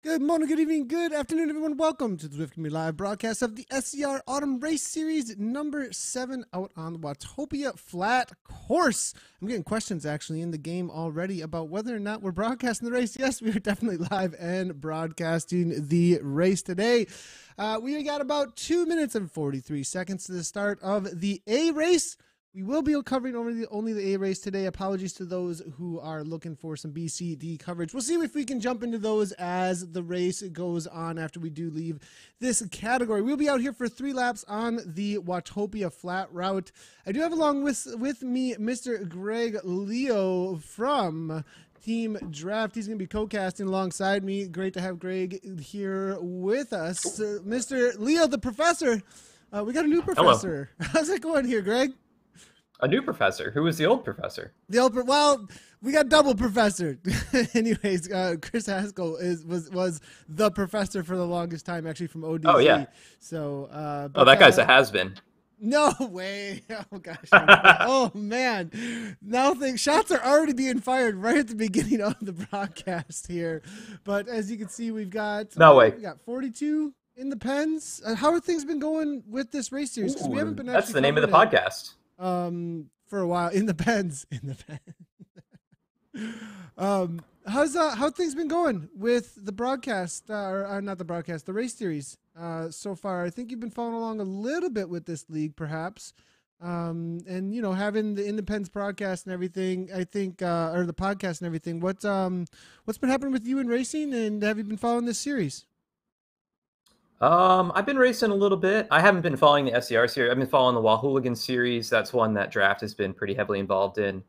Good morning, good evening, good afternoon, everyone. Welcome to the Zwift Community Live broadcast of the SZR Autumn Race Series number 7 out on the Watopia Flat course. I'm getting questions actually in the game already about whether or not we're broadcasting the race. Yes, we are definitely live and broadcasting the race today. We got about 2 minutes and 43 seconds to the start of the A race. We will be covering only the A race today. Apologies to those who are looking for some B, C, D coverage. We'll see if we can jump into those as the race goes on after we do leave this category. We'll be out here for 3 laps on the Watopia Flat route. I do have along with me Mr. Greg Leo from Team Draft. He's going to be co-casting alongside me. Great to have Greg here with us. Mr. Leo, the professor. We got a new professor. Hello. How's it going here, Greg? A new professor? Who was the old professor? Well, we got double professor. Anyways, Chris Haskell was the professor for the longest time, actually, from ODZ. Oh, yeah. So, that guy's a has-been. No way. Oh, gosh. Oh, man. Now shots are already being fired right at the beginning of the broadcast here. But as you can see, we've got... No way. We got 42 in the pens. How have things been going with this race series? Because we haven't been actually... That's the name of the podcast. For a while in the pens. How things been going with the broadcast or not the broadcast, the race series so far? I think you've been following along a little bit with this league, perhaps, and you know, having the Independence broadcast and everything. I think or the podcast and everything. What's been happening with you in racing, and have you been following this series? I've been racing a little bit. I haven't been following the SZR series. I've been following the Wahooligan series. That's one that Draft has been pretty heavily involved in.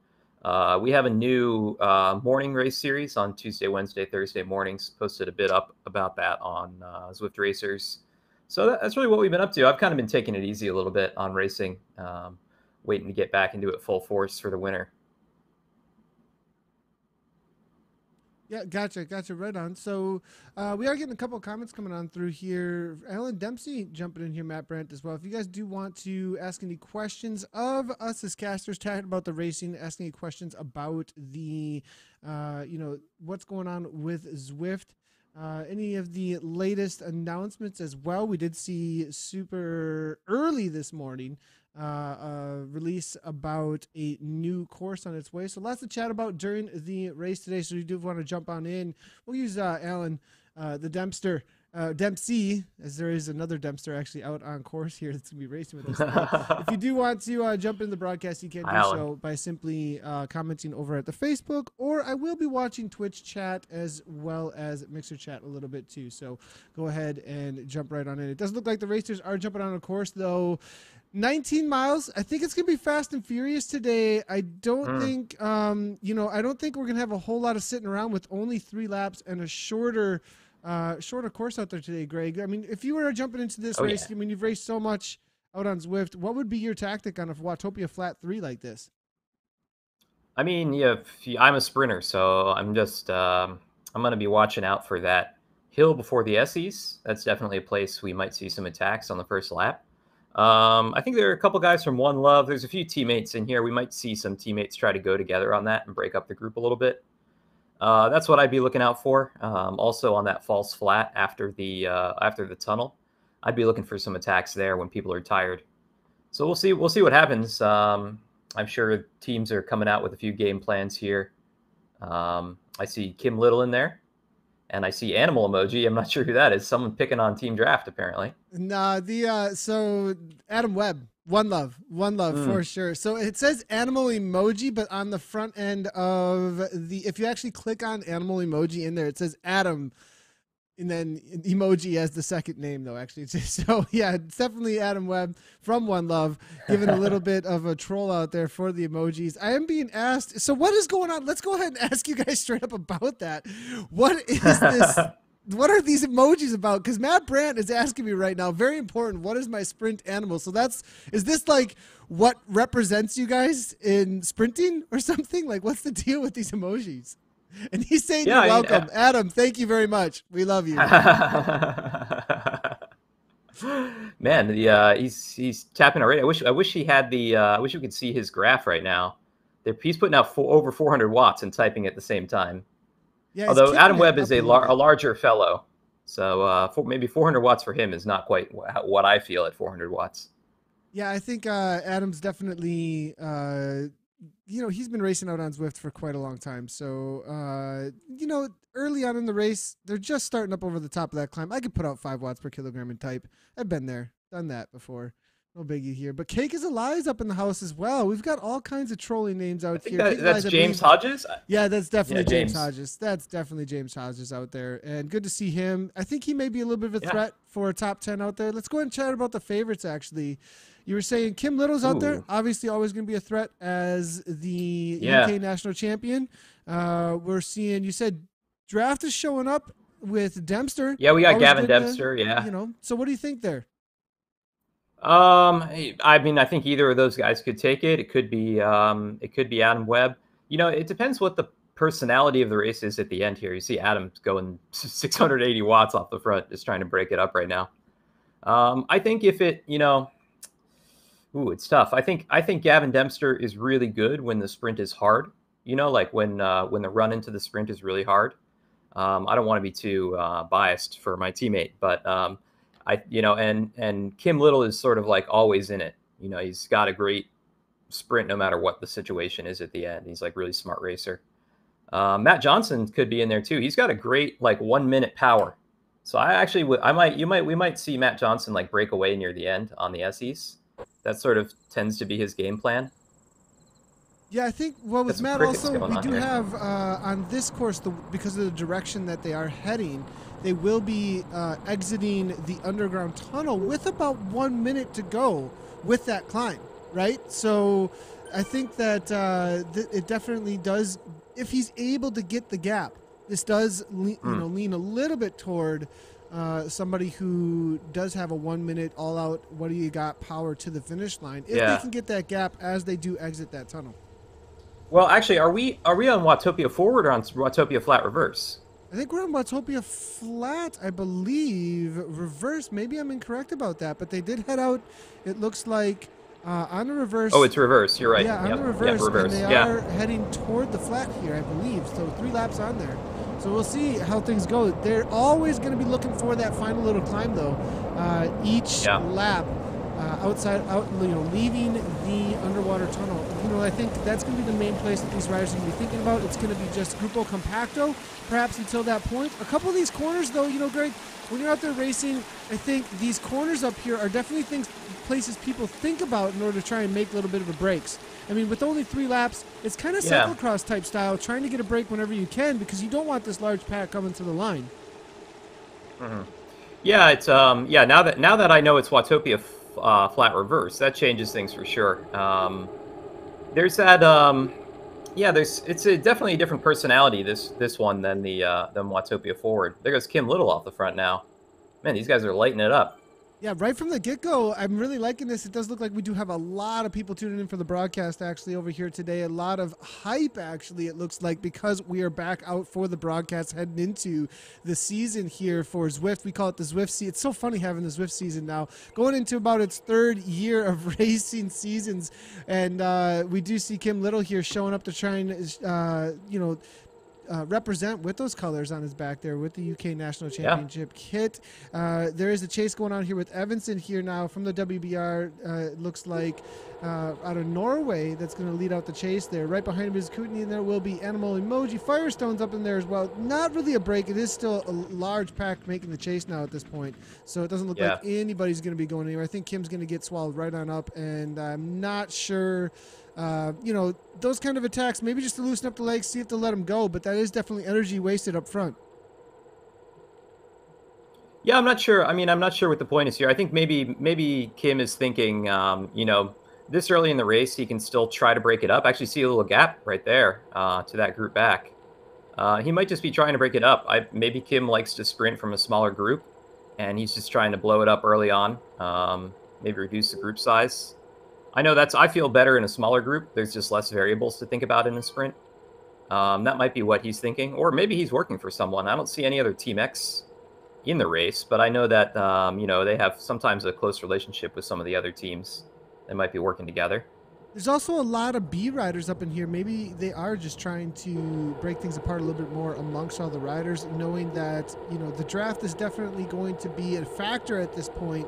We have a new morning race series on Tuesday, Wednesday, Thursday mornings. Posted a bit up about that on Zwift Racers. So that's really what we've been up to. I've kind of been taking it easy a little bit on racing, waiting to get back into it full force for the winter. Yeah, gotcha, right on. So we are getting a couple of comments coming on through here. Alan Dempsey jumping in here, Matt Brandt as well. If you guys do want to ask any questions of us as casters, talking about the racing, asking any questions about the, what's going on with Zwift, any of the latest announcements as well. We did see super early this morning release about a new course on its way. So lots to chat about during the race today. So you do want to jump on in. We'll use Alan, the Dempsey, as there is another Dempster actually out on course here that's going to be racing with us. If you do want to jump in the broadcast, you can do so by simply commenting over at the Facebook, or I will be watching Twitch chat as well as Mixer chat a little bit too. So go ahead and jump right on in. It does look like the racers are jumping on a course though. 19 miles. I think it's going to be fast and furious today. I don't think, I don't think we're going to have a whole lot of sitting around with only 3 laps and a shorter course out there today, Greg. I mean, if you were jumping into this race, I mean, you've raced so much out on Zwift. What would be your tactic on a Watopia Flat 3 like this? I mean, I'm a sprinter, so I'm just, I'm going to be watching out for that hill before the Essies. That's definitely a place we might see some attacks on the first lap. I think there are a couple guys from One Love. There's a few teammates in here. We might see some teammates try to go together on that and break up the group a little bit. That's what I'd be looking out for. Also on that false flat after the tunnel, I'd be looking for some attacks there when people are tired. So we'll see what happens. I'm sure teams are coming out with a few game plans here. I see Kim Little in there. And I see animal emoji. I'm not sure who that is. Someone picking on Team Draft, apparently. Nah, so Adam Webb, One Love for sure. So it says animal emoji, but on the front end of if you actually click on animal emoji in there, it says Adam, and then emoji as the second name though, actually. So yeah, it's definitely Adam Webb from One Love, giving a little bit of a troll out there for the emojis. I am being asked, so what is going on? Let's go ahead and ask you guys straight up about that. What is this? What are these emojis about? Because Matt Brandt is asking me right now, very important, what is my sprint animal? So is this like what represents you guys in sprinting or something? Like, what's the deal with these emojis? And he's saying, you're welcome. Adam, thank you very much. We love you. Man, he's tapping already. I wish he had I wish we could see his graph right now. He's putting out over 400 watts and typing at the same time. Yeah, although Adam Webb is a larger fellow. So maybe 400 watts for him is not quite what I feel at 400 watts. Yeah, I think Adam's definitely he's been racing out on Zwift for quite a long time. So early on in the race, they're just starting up over the top of that climb. I could put out 5 watts per kilogram in type. I've been there, done that before. No biggie here. But Cake is Elias up in the house as well. We've got all kinds of trolling names I out think here. Cake that's Elias, I James believe. Hodges. Yeah, that's Yeah, definitely James James. Hodges. That's definitely James Hodges out there. And good to see him. I think he may be a little bit of a Yeah. threat for a top 10 out there. Let's go ahead and chat about the favorites, actually. You were saying Kim Little's out there. Ooh. Obviously, always going to be a threat as the Yeah. UK national champion. We're seeing, you said Draft is showing up with Dempster. Yeah, we got Always Gavin good to, Dempster. Yeah. So what do you think there? I mean, I think either of those guys could take it. It could be Adam Webb. It depends what the personality of the race is at the end here. You see Adam going 680 watts off the front, just trying to break it up right now. I think if it, it's tough. I think Gavin Dempster is really good when the sprint is hard. Like when the run into the sprint is really hard. I don't want to be too biased for my teammate, but and Kim Little is sort of like always in it. He's got a great sprint no matter what the situation is at the end. He's like really smart racer. Matt Johnson could be in there too. He's got a great like 1 minute power. So I actually would, we might see Matt Johnson like break away near the end on the SEs. That sort of tends to be his game plan. Yeah, I think, well, Got with some Matt crickets also, going we on do here. have on this course, because of the direction that they are heading, they will be exiting the underground tunnel with about 1 minute to go with that climb, right? So I think that it definitely does, if he's able to get the gap, this does lean a little bit toward somebody who does have a 1 minute all out, what do you got power to the finish line, if they Yeah. can get that gap as they do exit that tunnel. Well, actually, are we on Watopia forward or on Watopia flat reverse? I think we're on Watopia flat, I believe. Reverse, maybe I'm incorrect about that, but they did head out, it looks like, on the reverse. Oh, it's reverse. You're right. Yeah, on Yep. the Yep. reverse, and Reverse. they Yeah. are heading toward the flat here, I believe. So 3 laps on there. So we'll see how things go. They're always going to be looking for that final little climb, though. Each Yeah. lap leaving the underwater tunnel. I think that's going to be the main place that these riders are going to be thinking about. It's going to be just Grupo Compacto, perhaps until that point. A couple of these corners, though, Greg, when you're out there racing, I think these corners up here are definitely places people think about in order to try and make a little bit of a breaks. I mean, with only 3 laps, it's kind of Yeah. cyclocross type style, trying to get a break whenever you can because you don't want this large pack coming to the line. Yeah. It's Now that I know it's Watopia flat reverse, that changes things for sure. There's that. It's definitely a different personality this one than than Watopia forward. There goes Kim Little off the front now. Man, these guys are lighting it up. Yeah, right from the get-go, I'm really liking this. It does look like we do have a lot of people tuning in for the broadcast, actually, over here today. A lot of hype, actually, it looks like, because we are back out for the broadcast heading into the season here for Zwift. We call it the Zwift season. It's so funny having the Zwift season now. Going into about its 3rd year of racing seasons. And we do see Kim Little here showing up to try and, represent with those colors on his back there with the UK National Championship kit. There is a chase going on here with Evanson here now from the WBR. It looks like out of Norway that's going to lead out the chase there. Right behind him is Kootenai, and there will be Animal Emoji. Firestone's up in there as well. Not really a break. It is still a large pack making the chase now at this point. So it doesn't look like anybody's going to be going anywhere. I think Kim's going to get swallowed right on up, and I'm not sure. Those kind of attacks, maybe just to loosen up the legs, see if they'll let them go, but that is definitely energy wasted up front. Yeah, I'm not sure. I mean, I'm not sure what the point is here. I think maybe Kim is thinking, this early in the race, he can still try to break it up. Actually, see a little gap right there to that group back. He might just be trying to break it up. Maybe Kim likes to sprint from a smaller group, and he's just trying to blow it up early on. Maybe reduce the group size. I feel better in a smaller group. There's just less variables to think about in a sprint. That might be what he's thinking, or maybe he's working for someone. I don't see any other Team X in the race, but I know that they have sometimes a close relationship with some of the other teams that might be working together. There's also a lot of B riders up in here. Maybe they are just trying to break things apart a little bit more amongst all the riders, knowing that, you know, the draft is definitely going to be a factor at this point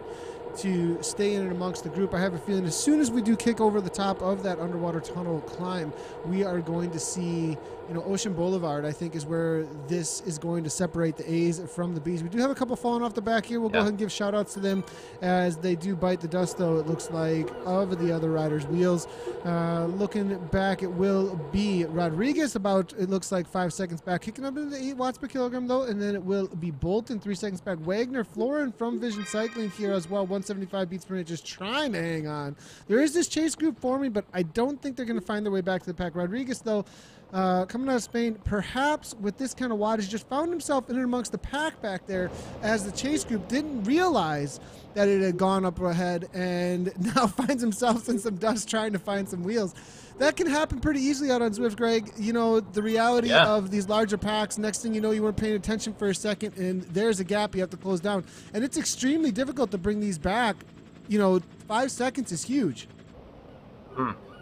to stay in and amongst the group. I have a feeling as soon as we do kick over the top of that underwater tunnel climb, we are going to see, you know, Ocean Boulevard, I think, is where this is going to separate the A's from the B's. We do have a couple falling off the back here. We'll go ahead and give shout outs to them as they do bite the dust, though, it looks like, of the other riders' wheels. Looking back, it will be Rodriguez about, it looks like 5 seconds back, kicking up into 8 watts per kilogram, though, and then it will be Bolton 3 seconds back. Wagner, Florin from Vision Cycling here as well, 175 beats per minute, just trying to hang on. There is this chase group forming, but I don't think they're going to find their way back to the pack. Rodriguez, though, coming out of Spain, perhaps with this kind of wattage, just found himself in and amongst the pack back there as the chase group didn't realize that it had gone up ahead and now finds himself in some dust trying to find some wheels. That can happen pretty easily out on Zwift, Greg. You know, the reality of these larger packs, next thing you know, you weren't paying attention for a second, and there's a gap you have to close down. And it's extremely difficult to bring these back. You know, 5 seconds is huge.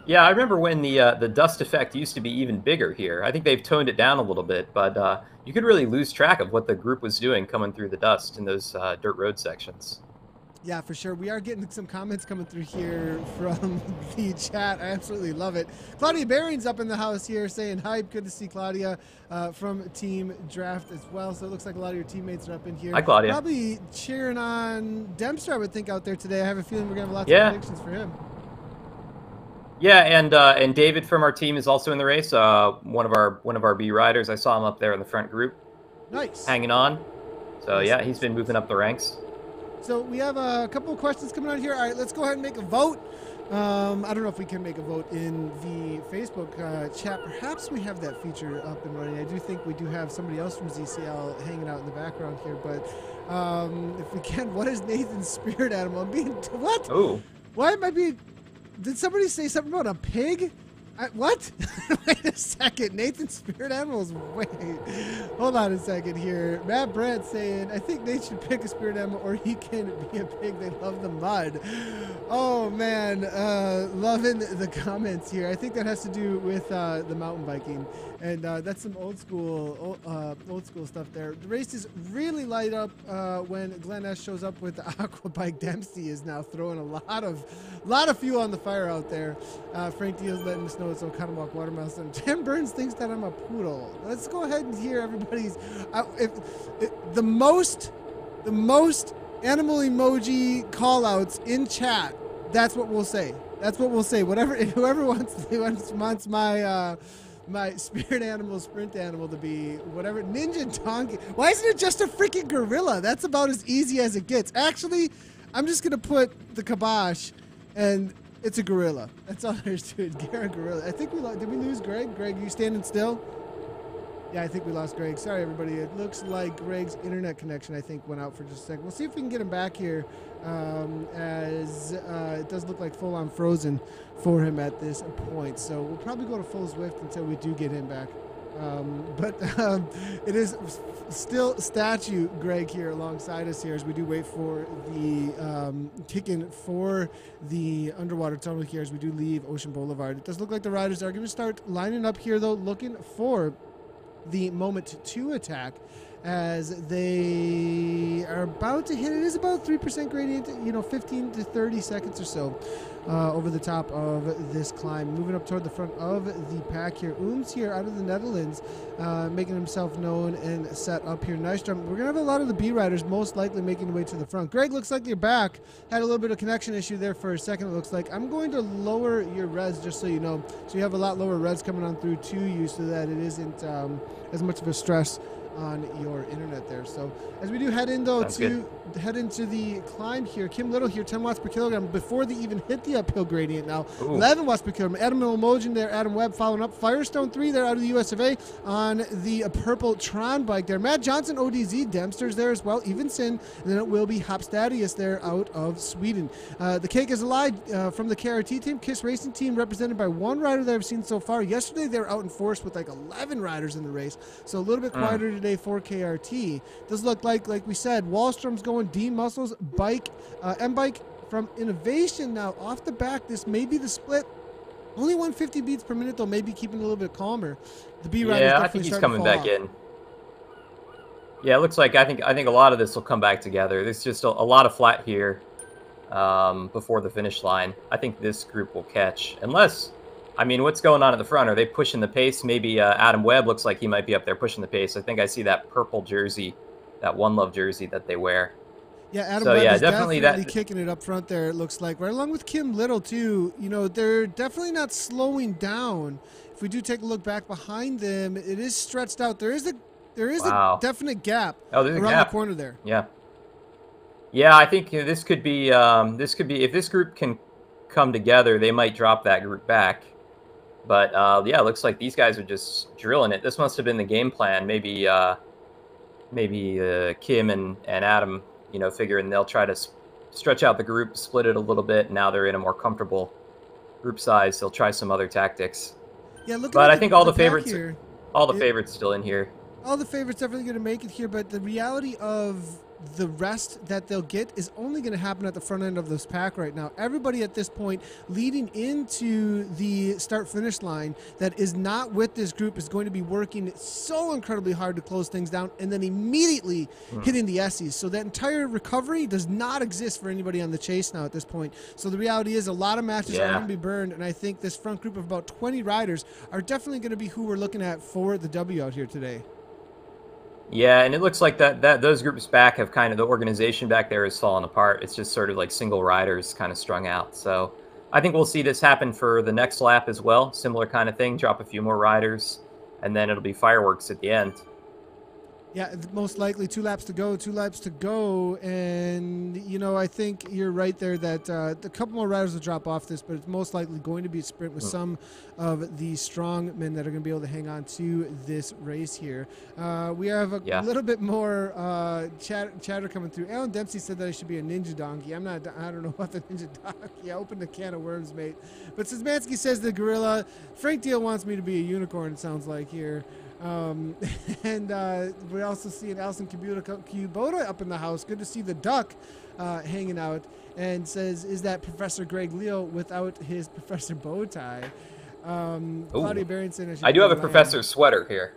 Yeah, I remember when the dust effect used to be even bigger here. I think they've toned it down a little bit, but you could really lose track of what the group was doing coming through the dust in those dirt road sections. Yeah, for sure. We are getting some comments coming through here from the chat. I absolutely love it. Claudia Baring's up in the house here saying hi. Good to see Claudia from Team Draft as well. So it looks like a lot of your teammates are up in here. Hi, Claudia. Probably cheering on Dempster, I would think, out there today. I have a feeling we're going to have lots of predictions for him. Yeah, and David from our team is also in the race. One of our B riders. I saw him up there in the front group. Nice. Hanging on. So nice, yeah, he's been moving up the ranks. So we have a couple of questions coming out here. All right, let's go ahead and make a vote. I don't know if we can make a vote in the Facebook chat. Perhaps we have that feature up and running. I do think we do have somebody else from ZCL hanging out in the background here. But if we can, what is Nathan's spirit animal? I'm being what? Oh. Why am I being? Did somebody say something about a pig? What? Wait a second. Nathan's spirit animals. Wait. Hold on a second here. Matt Brandt saying, I think Nate should pick a spirit animal or he can be a pig. They love the mud. Oh, man. Loving the comments here. I think that has to do with the mountain biking. And that's some old school stuff there. The races really light up when Glenn S shows up with the aqua bike. Dempsey is now throwing a lot of fuel on the fire out there. Frank Deal's letting us know it's Oconomowoc Watermelon. Tim Burns thinks that I'm a poodle. Let's go ahead and hear everybody's. The most animal emoji call-outs in chat. That's what we'll say. That's what we'll say. Whoever wants my spirit animal, sprint animal to be whatever. Ninja Donkey. Why isn't it just a freaking gorilla? That's about as easy as it gets. Actually, I'm just going to put the kibosh, and it's a gorilla. That's all there's to it. Garrett Gorilla. I think did we lose Greg? Greg, you standing still? Yeah, I think we lost Greg. Sorry, everybody. It looks like Greg's internet connection, I think, went out for just a second. We'll see if we can get him back here, as it does look like full-on frozen for him at this point. So we'll probably go to full Zwift until we do get him back. But it is still statue Greg here alongside us here as we do wait for the kick-in for the underwater tunnel here as we do leave Ocean Boulevard. It does look like the riders are going to start lining up here, though, looking for the moment to attack as they are about to hit. It is about 3% gradient, 15 to 30 seconds or so over the top of this climb. Moving up toward the front of the pack here. Ooms here out of the Netherlands, making himself known and set up here. Nice jump. We're going to have a lot of the B riders most likely making their way to the front. Greg, looks like you're back. Had a little bit of connection issue there for a second, it looks like. I'm going to lower your res just so you know. So you have a lot lower res coming on through to you so that it isn't as much of a stress on your internet there. So as we do head in, though, head into the climb here, Kim Little here, 10 watts per kilogram before they even hit the uphill gradient now. Ooh. 11 watts per kilogram. Adam Emojin there, Adam Webb following up. Firestone 3 there out of the US of A on the purple Tron bike there. Matt Johnson, ODZ, Dempster's there as well. Evenson, and then it will be Hopstadius there out of Sweden. The cake is alive from the KRT team, KISS Racing team, represented by one rider that I've seen so far. Yesterday they were out in force with like 11 riders in the race, so a little bit quieter today for KRT. Does look like we said, Wallstrom's going, D Muscles, bike, M-Bike from Innovation now off the back. This may be the split Only 150 beats per minute though, maybe keeping it a little bit calmer. The B rider's Yeah, I think definitely he's starting to coming fall back off. in. Yeah, it looks like I think a lot of this will come back together. There's just a lot of flat here before the finish line. I think this group will catch, unless, I mean, what's going on at the front? Are they pushing the pace? Maybe Adam Webb looks like he might be up there pushing the pace. I think I see that purple jersey, that One Love jersey that they wear. Yeah, Adam So Webb yeah, is definitely definitely that. kicking it up front there. It looks like right along with Kim Little too. You know, they're definitely not slowing down. If we do take a look back behind them, it is stretched out. There is a Wow. definite gap Oh, there's a around the gap. corner there. Yeah. Yeah, I think this could be if this group can come together, they might drop that group back. But yeah, it looks like these guys are just drilling it. This must have been the game plan. Maybe Kim and Adam, figuring they'll try to stretch out the group, split it a little bit. Now they're in a more comfortable group size. They'll try some other tactics. Yeah, looking But at I the think the pack here, all the it, favorites still in here. all the favorites definitely going to make it here, but the reality of the rest that they'll get is only going to happen at the front end of this pack right now. Everybody at this point leading into the start finish line that is not with this group is going to be working so incredibly hard to close things down and then immediately hitting the Essies. So that entire recovery does not exist for anybody on the chase now at this point. So the reality is a lot of matches are going to be burned, and I think this front group of about 20 riders are definitely going to be who we're looking at for the W out here today. Yeah, and it looks like that those groups back have kind of, the organization back there has fallen apart. It's just sort of like single riders kind of strung out. So I think we'll see this happen for the next lap as well. Similar kind of thing. Drop a few more riders, and then it'll be fireworks at the end. Yeah, most likely 2 laps to go, 2 laps to go. And, you know, I think you're right there that a couple more riders will drop off this, but it's most likely going to be a sprint with some of the strong men that are going to be able to hang on to this race here. We have a little bit more chatter coming through. Alan Dempsey said that I should be a ninja donkey. I don't know about the ninja donkey. I opened a can of worms, mate. But Szymanski says the gorilla. Frank Deal wants me to be a unicorn, it sounds like here. And we're also seeing Alison Kubota up in the house. Good to see the duck hanging out, and says, is that Professor Greg Leo without his professor bow tie? Claudia Barrington. I do have a professor sweater here.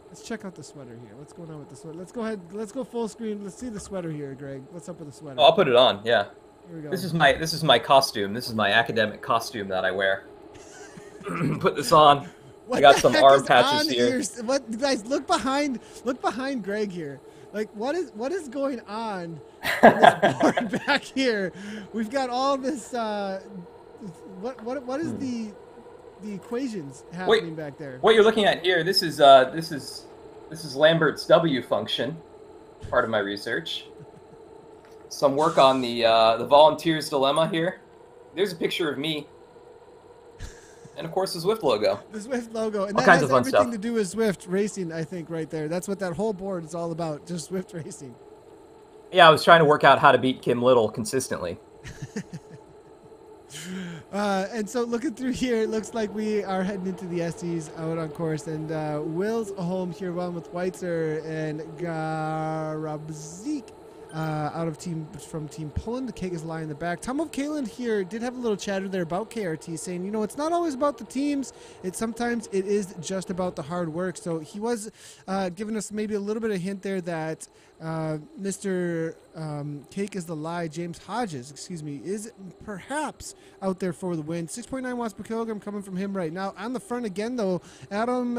Let's check out the sweater here. What's going on with the sweater? Let's go ahead. Let's go full screen. Let's see the sweater here, Greg. What's up with the sweater? Oh, I'll put it on. Yeah. Here we go. This is my costume. This is my academic costume that I wear. Put this on. What I got some arm patches here. What, guys? Look behind Greg here. Like, what is going on this board back here? We've got all this. What is the equations happening back there? What you're looking at here? This is Lambert's W function. Part of my research. Some work on the volunteer's dilemma here. There's a picture of me. And, of course, the Zwift logo. The Zwift logo. And all that kinds has of fun everything stuff. to do with Zwift racing, I think, right there. That's what that whole board is all about, just Zwift racing. Yeah, I was trying to work out how to beat Kim Little consistently. And so looking through here, it looks like we are heading into the SEs out on course. And Will's home here, well, with Weitzer and Garabzik. Out of from Team Poland. The cake is lying in the back. Tom of Kalen here did have a little chatter there about KRT, saying, you know, it's not always about the teams. Sometimes it is just about the hard work. So he was giving us maybe a little bit of hint there that Mr. Cake is the Lie, James Hodges, is perhaps out there for the win. 6.9 watts per kilogram coming from him right now. On the front again, though, Adam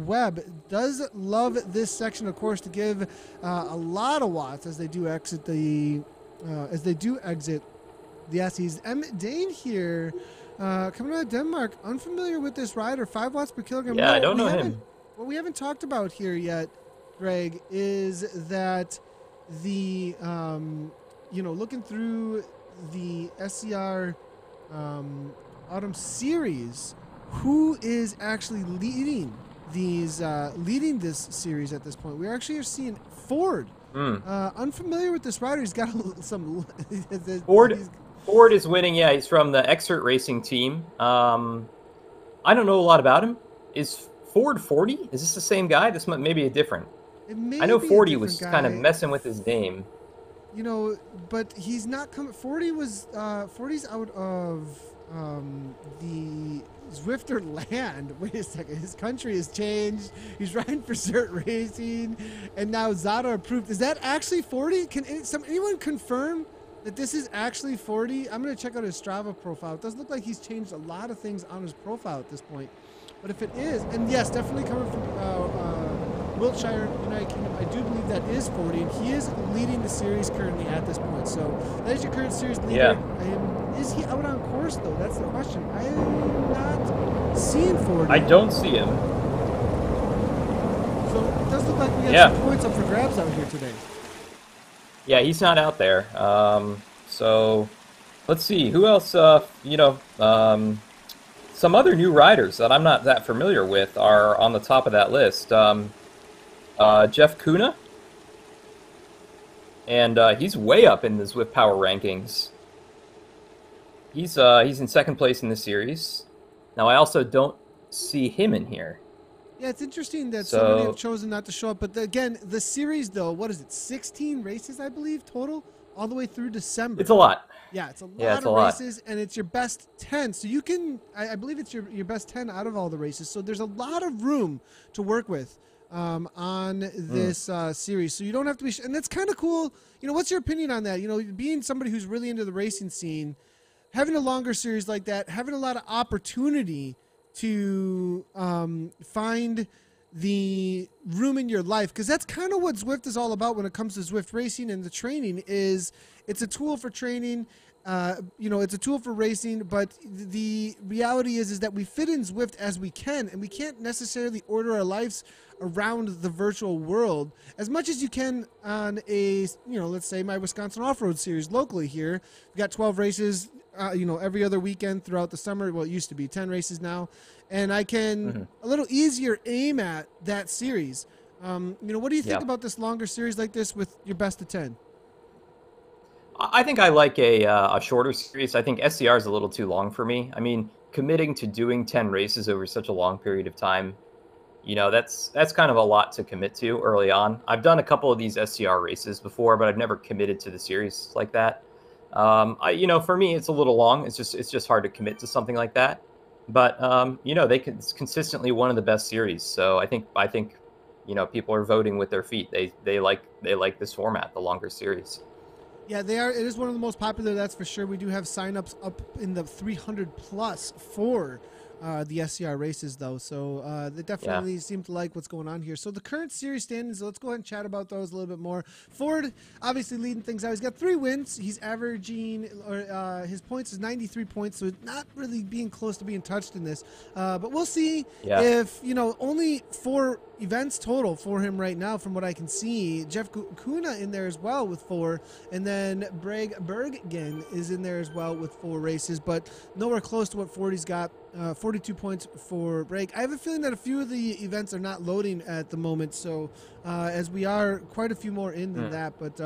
Webb does love this section, of course, to give a lot of watts as they do exit the Essies. M. Dane here, coming out of Denmark, unfamiliar with this rider. 5 watts per kilogram. Yeah, I don't know him. What we haven't talked about here yet, Greg, is that the looking through the SZR Autumn Series, who is actually leading this series at this point? We actually are seeing Ford. Unfamiliar with this rider. He's got some. Ford is winning. Yeah, he's from the Exert Racing team. I don't know a lot about him. Is Ford 40? Is this the same guy? This may be a different. I know 40 was kind of messing with his name. You know, but he's not coming. 40's out of the Zwifter land. Wait a second, his country has changed. He's riding for Zert Racing, and now Zada approved. Is that actually 40? Can anyone confirm that this is actually 40? I'm gonna check out his Strava profile. It does look like he's changed a lot of things on his profile at this point. But if it is, and yes, definitely coming from Wiltshire, United Kingdom, I do believe that is 40, and he is leading the series currently at this point. So that is your current series leader. Yeah. Is he out on course, though? That's the question. I am not seeing 40. I don't see him. So it does look like we have some points up for grabs out here today. Yeah, he's not out there. So let's see. Who else, some other new riders that I'm not that familiar with are on the top of that list. Jeff Kuna. And he's way up in the Zwift Power rankings. He's in second place in the series. Now, I also don't see him in here. Yeah, it's interesting that so many have chosen not to show up. But again, the series, though, what is it? 16 races, I believe, total, all the way through December. It's a lot. Yeah, it's a lot of races, and it's your best 10. So you can, I believe it's your best 10 out of all the races. So there's a lot of room to work with on this series. So you don't have to be, and that's kind of cool. You know, what's your opinion on that? You know, being somebody who's really into the racing scene, having a longer series like that, having a lot of opportunity to find the room in your life, because that's kind of what Zwift is all about when it comes to Zwift racing, and the training is it's a tool for training. It's a tool for racing, but the reality is that we fit in Zwift as we can, and we can't necessarily order our lives around the virtual world as much as you can on a, let's say my Wisconsin Off-Road Series locally here. We've got 12 races, every other weekend throughout the summer. Well, it used to be 10 races now, and I can a little easier aim at that series. What do you think about this longer series like this with your best of 10? I think I like a shorter series. I think SCR is a little too long for me. I mean, committing to doing 10 races over such a long period of time, that's kind of a lot to commit to early on. I've done a couple of these SCR races before, but I've never committed to the series like that. For me, it's a little long. It's just hard to commit to something like that. But it's consistently one of the best series. So I think people are voting with their feet. They like this format, the longer series. Yeah, they are. It is one of the most popular, that's for sure. We do have signups up in the 300 plus for the SCR races, though. So they definitely seem to like what's going on here. So the current series standings, let's go ahead and chat about those a little bit more. Ford, obviously leading things out. He's got 3 wins. He's averaging, his points is 93 points, so not really being close to being touched in this. But we'll see if, only 4 events total for him right now from what I can see. Jeff Kuna in there as well with 4, and then Breg Bergen is in there as well with 4 races, but nowhere close to what Fordy's got. 42 points for Breg. I have a feeling that a few of the events are not loading at the moment, so as we are quite a few more in than that, but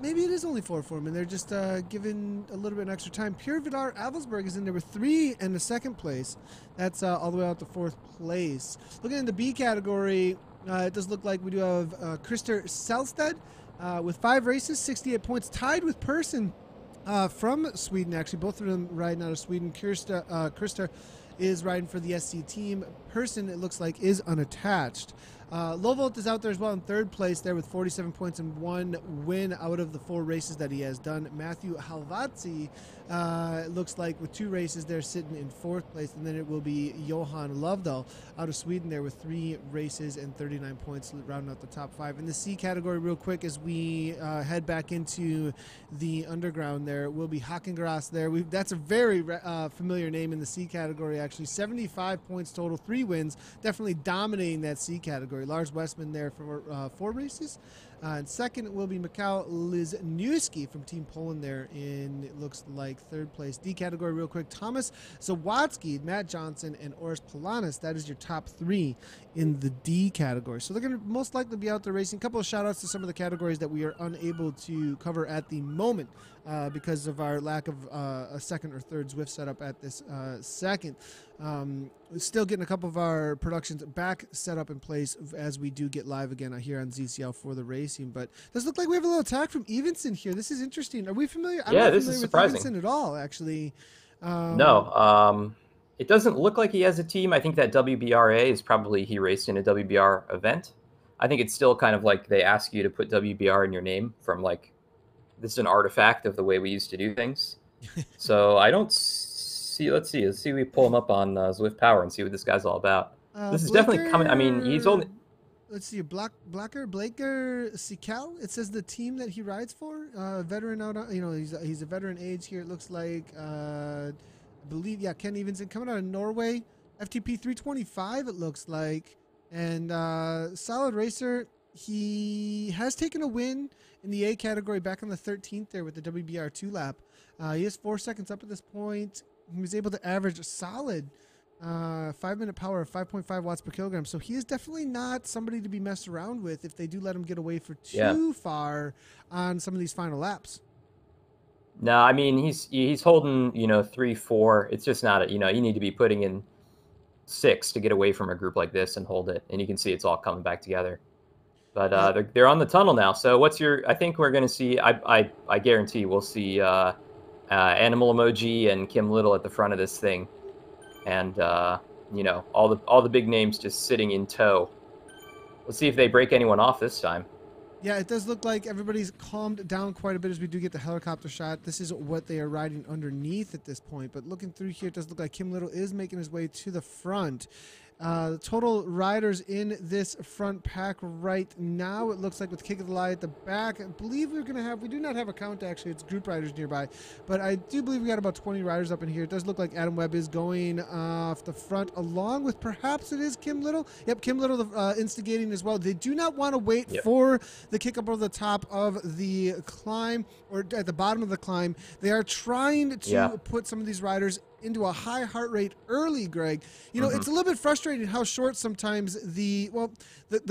maybe it is only 4 for him, and they're just giving a little bit of extra time. Pure Vidar Avelsberg is in there with 3 in the second place. That's all the way out to 4th place. Looking in the B category, it does look like we do have Christer Selstad with 5 races, 68 points, tied with Persson from Sweden, actually. Both of them riding out of Sweden. Christer is riding for the SC team. Persson, it looks like, is unattached. Lovolt is out there as well in 3rd place there with 47 points and 1 win out of the 4 races that he has done. Matthew Halvatzi looks like with 2 races there sitting in 4th place, and then it will be Johan Lovedal out of Sweden there with 3 races and 39 points rounding out the top 5. In the C category real quick as we head back into the underground there will be Hakengras there. That's a very familiar name in the C category actually. 75 points total, 3 wins, definitely dominating that C category. Lars Westman there for 4 races. And second will be Mikhail Lizniewski from Team Poland there in, it looks like, 3rd place. D category real quick. Thomas Zawadzki, Matt Johnson, and Oris Polanis. That is your top 3 in the D category. So they're going to most likely be out there racing. A couple of shout outs to some of the categories that we are unable to cover at the moment because of our lack of a second or third Zwift setup at this second. Still getting a couple of our productions back set up in place as we do get live again here on ZCL for the race. racing. But does look like we have a little attack from Evenson here. This is interesting. Are we familiar? I'm Yeah, not this is familiar with surprising. Evenson at all, actually. No, it doesn't look like he has a team. I think that WBRA is probably he raced in a WBR event. I think it's still kind of like they ask you to put WBR in your name from like this is an artifact of the way we used to do things. So I don't see. Let's see. We pull him up on Zwift Power and see what this guy's all about. This is definitely coming. I mean, he's Blaker. only. Let's see, Blaker Sikal. It says the team that he rides for. Veteran out. He's a veteran age here. It looks like. I believe, yeah, Ken Evenson coming out of Norway. FTP 325. It looks like, and solid racer. He has taken a win in the A category back on the 13th there with the WBR 2 lap. He is 4 seconds up at this point. He was able to average a solid 5-minute power of 5.5 watts per kilogram. So he is definitely not somebody to be messed around with if they do let him get away for too far on some of these final laps. No, I mean he's holding 3-4. It's just not you need to be putting in 6 to get away from a group like this and hold it. And you can see it's all coming back together. But they're on the tunnel now. So what's your? I think we're going to see. I guarantee we'll see Animal Emoji and Kim Little at the front of this thing, and all the big names just sitting in tow. Let's see if they break anyone off this time. Yeah, it does look like everybody's calmed down quite a bit as we do get the helicopter shot. This is what they are riding underneath at this point. But looking through here, it does look like Kim Little is making his way to the front. The total riders in this front pack right now, it looks like with Kick of the Lie at the back. I believe we do not have a count actually, it's group riders nearby, but I do believe we got about 20 riders up in here. It does look like Adam Webb is going off the front along with perhaps it is Kim Little. Yep, Kim Little instigating as well. They do not want to wait for the kick up over the top of the climb or at the bottom of the climb. They are trying to put some of these riders into a high heart rate early, Greg. It's a little bit frustrating how short sometimes the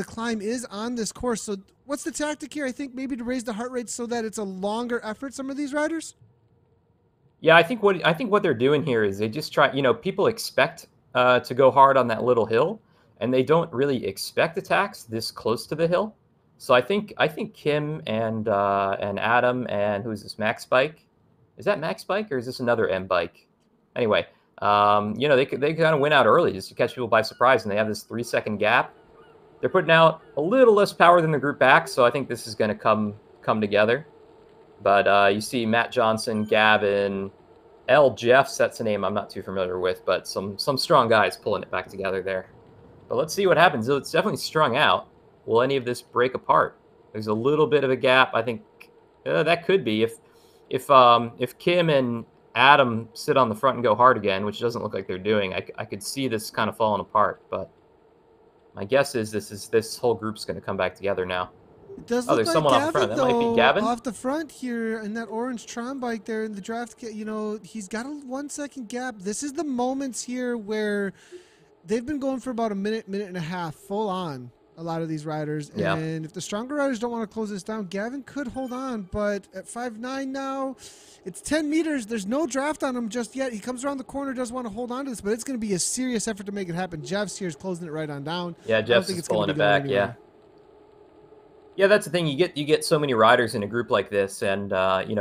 climb is on this course. So what's the tactic here? I think maybe to raise the heart rate so that it's a longer effort, some of these riders? Yeah, I think what they're doing here is they just try, people expect to go hard on that little hill, and they don't really expect attacks this close to the hill. So I think Kim and Adam and who's this, Max Bike? Is that Max Bike or is this another M Bike? Anyway, they kind of went out early just to catch people by surprise, and they have this 3-second gap. They're putting out a little less power than the group back, so I think this is going to come together. But you see Matt Johnson, Gavin, L. Jeffs, that's a name I'm not too familiar with, but some strong guys pulling it back together there. But let's see what happens. It's definitely strung out. Will any of this break apart? There's a little bit of a gap. I think that could be if Kim and Adam sit on the front and go hard again, which doesn't look like they're doing. I could see this kind of falling apart, but my guess is this whole group's going to come back together now. It does look there's like someone Gavin, off the front. That though, might be Gavin off the front here in that orange Tron bike there in the draft. He's got a 1-second gap. This is the moments here where they've been going for about a minute and a half full on. A lot of these riders, and if the stronger riders don't want to close this down, Gavin could hold on, but at 5'9" now, it's 10 meters. There's no draft on him just yet. He comes around the corner, does want to hold on to this, but it's going to be a serious effort to make it happen. Jeff's here is closing it right on down. Yeah, Jeff's is pulling it back. Yeah, that's the thing. You get so many riders in a group like this, and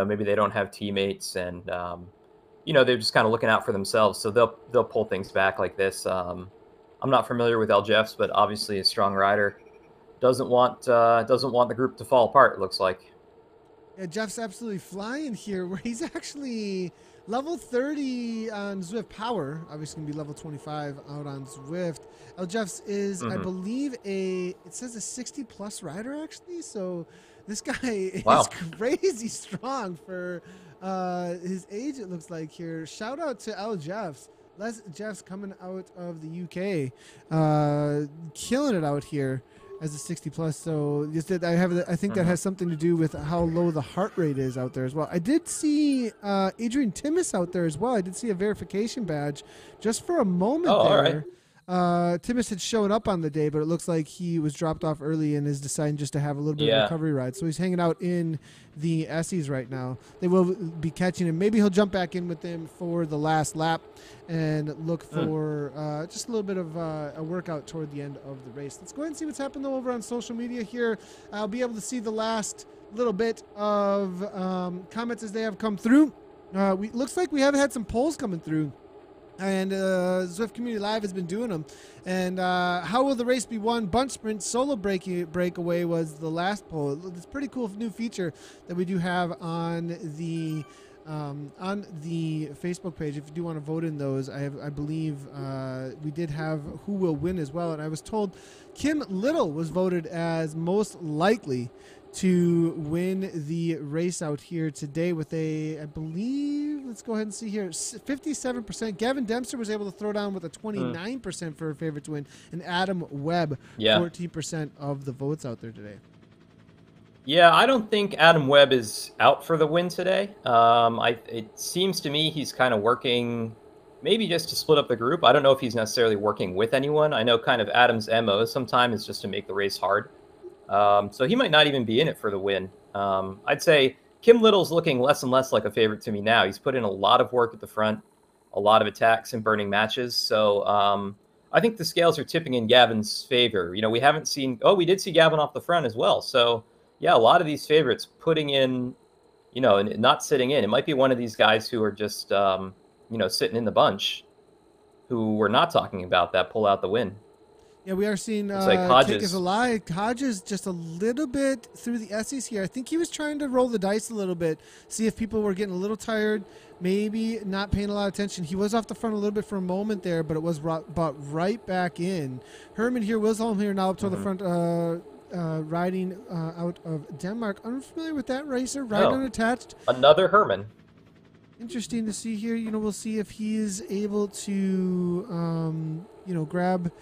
maybe they don't have teammates, and they're just kind of looking out for themselves, so they'll pull things back like this. I'm not familiar with L. Jeffs, but obviously a strong rider. Doesn't want the group to fall apart, it looks like. Yeah, Jeff's absolutely flying here, where he's actually level 30 on Zwift Power. Obviously, going to be level 25 out on Zwift. L. Jeffs is, I believe, it says a 60-plus rider, actually. So this guy is crazy strong for his age, it looks like here. Shout out to L. Jeffs. Les Jeffs coming out of the UK, killing it out here as a 60-plus. So I think that has something to do with how low the heart rate is out there as well. I did see Adrian Timmis out there as well. I did see a verification badge just for a moment there. Timus had shown up on the day, but it looks like he was dropped off early and is deciding just to have a little bit of a Yeah. recovery ride. So he's hanging out in the Essies right now. They will be catching him. Maybe he'll jump back in with them for the last lap and look for just a little bit of a workout toward the end of the race. Let's go ahead and see what's happened though over on social media here. I'll be able to see the last little bit of comments as they have come through. Looks like we have had some polls coming through. And Zwift Community Live has been doing them. And how will the race be won? Bunch sprint solo breakaway was the last poll. It's a pretty cool new feature that we do have on the Facebook page. If you do want to vote in those, I believe we did have who will win as well. And I was told Kim Little was voted as most likely to win the race out here today with I believe, let's go ahead and see here, 57%. Gavin Dempster was able to throw down with a 29% for a favorite to win, and Adam Webb, 14% of the votes out there today. Yeah, I don't think Adam Webb is out for the win today. It seems to me he's kind of working maybe just to split up the group. I don't know if he's necessarily working with anyone. I know kind of Adam's MO sometimes is just to make the race hard. So he might not even be in it for the win. I'd say Kim Little's looking less and less like a favorite to me now. He's put in a lot of work at the front, a lot of attacks and burning matches. So I think the scales are tipping in Gavin's favor. We haven't seen, we did see Gavin off the front as well. So yeah, a lot of these favorites putting in, and not sitting in. It might be one of these guys who are just, sitting in the bunch who we're not talking about that pull out the win. Yeah, we are seeing like Hodges. Kick is a lie. Hodges just a little bit through the Essies here. I think he was trying to roll the dice a little bit, see if people were getting a little tired, maybe not paying a lot of attention. He was off the front a little bit for a moment there, but it was brought right back in. Herman here, Wilhelm here now up to the front, riding out of Denmark. Unfamiliar with that racer, unattached. Another Herman. Interesting to see here. We'll see if he is able to, grab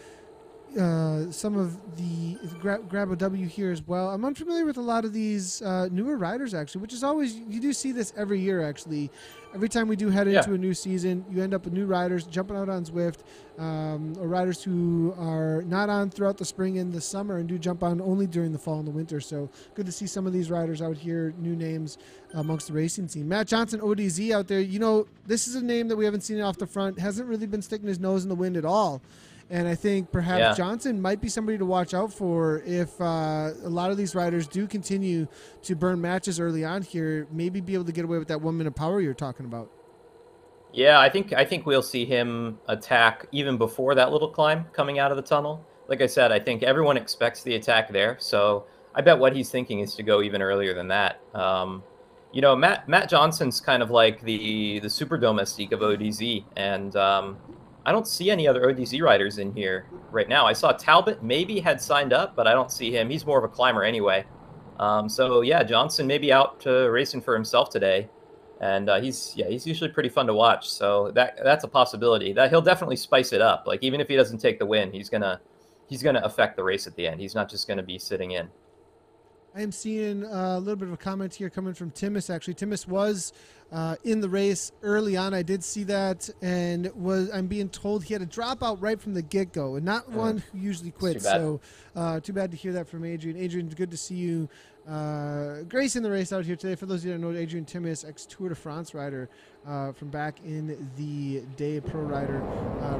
some of the grab a W here as well. I'm unfamiliar with a lot of these newer riders actually, which is always, you do see this every year actually. Every time we do head into a new season, you end up with new riders jumping out on Zwift, or riders who are not on throughout the spring and the summer and do jump on only during the fall and the winter. So good to see some of these riders out here, new names amongst the racing scene. Matt Johnson, ODZ out there. This is a name that we haven't seen off the front, hasn't really been sticking his nose in the wind at all. And I think perhaps Johnson might be somebody to watch out for if a lot of these riders do continue to burn matches early on here, maybe be able to get away with that 1 minute power you're talking about. Yeah, I think we'll see him attack even before that little climb coming out of the tunnel. Like I said, I think everyone expects the attack there. So I bet what he's thinking is to go even earlier than that. Matt Johnson's kind of like the super domestique of ODZ. And I don't see any other ODZ riders in here right now. I saw Talbot maybe had signed up, but I don't see him. He's more of a climber anyway. So yeah, Johnson may be out racing for himself today, and he's usually pretty fun to watch. So that's a possibility. That he'll definitely spice it up. Like even if he doesn't take the win, he's gonna affect the race at the end. He's not just gonna be sitting in. I am seeing a little bit of a comment here coming from Timus. Actually, Timus was in the race early on. I did see that, and I'm being told he had a dropout right from the get-go, and not one who usually quits. So too bad to hear that from Adrian. Adrian, good to see you gracing the race out here today. For those of you that don't know, Adrian Timus, ex-Tour de France rider from back in the day, pro rider,